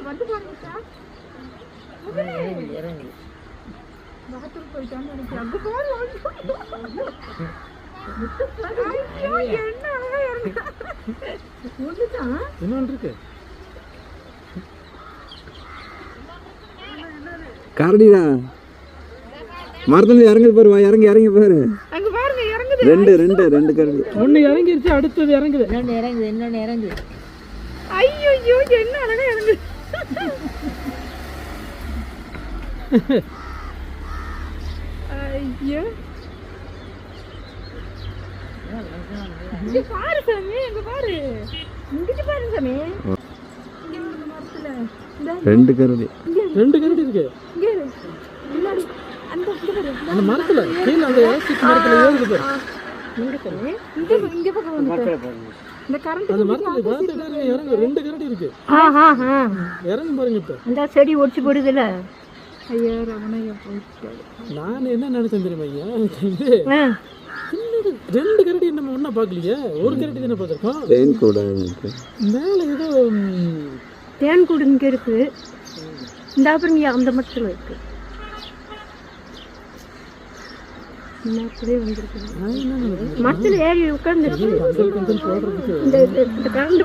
வந்து பாருங்க இறங்கி பாத்ரூம் போயிட்டான்னு நினைக்கிறேன். அங்க பாரு என்ன அழகா இறங்க ஒண்ணுதான் இன்னொன்று இருக்கு. கரடிடா மரத்துல இறங்குது பாரு. இறங்கி பாரு. அங்க பாருங்க இறங்குது. ரெண்டு கரடி. ஒண்ணு இறங்கிருச்சு, அடுத்தது இறங்குது. இன்னொன்னு இறங்குது. ஐயோ என்ன அழகா இறங்குது. ஐயோ இங்க பாரு சாமி, இங்க பாரு. இங்க பாரு சாமி. இங்க ஒரு மரத்துல ரெண்டு கரடி இருக்கு. இங்க முன்னாடி அந்த அந்த மரத்துல கீழ அந்த எலக்ட்ரிக் மரத்துல ஏறுது பாரு. இங்க பக்கம் வந்து இந்த கரண்ட் அந்த மரத்துல பாத்துட்டு இறங்கு. ரெண்டு கரடி இருக்கு. இறங்கு பாருங்க. இப்ப இந்த செடி ஒடிச்சு போடுதுல. ஐயா ரமணையா போயிட்டு நான் என்ன நினைச்சேன் தெரியுமா ஐயா, ரெண்டு கரடி நம்ம ஒண்ணா பாக்கலையே, ஒரு கரடி தானே பார்த்திருக்கோம். தேன் கூட மேல ஏதோ தேன் கூடு இங்க இருக்கு. இந்த அப்புறம் அந்த மரத்துல இருக்கு. மரத்துல ஏறி உட்கார்ந்து இந்த கரண்ட்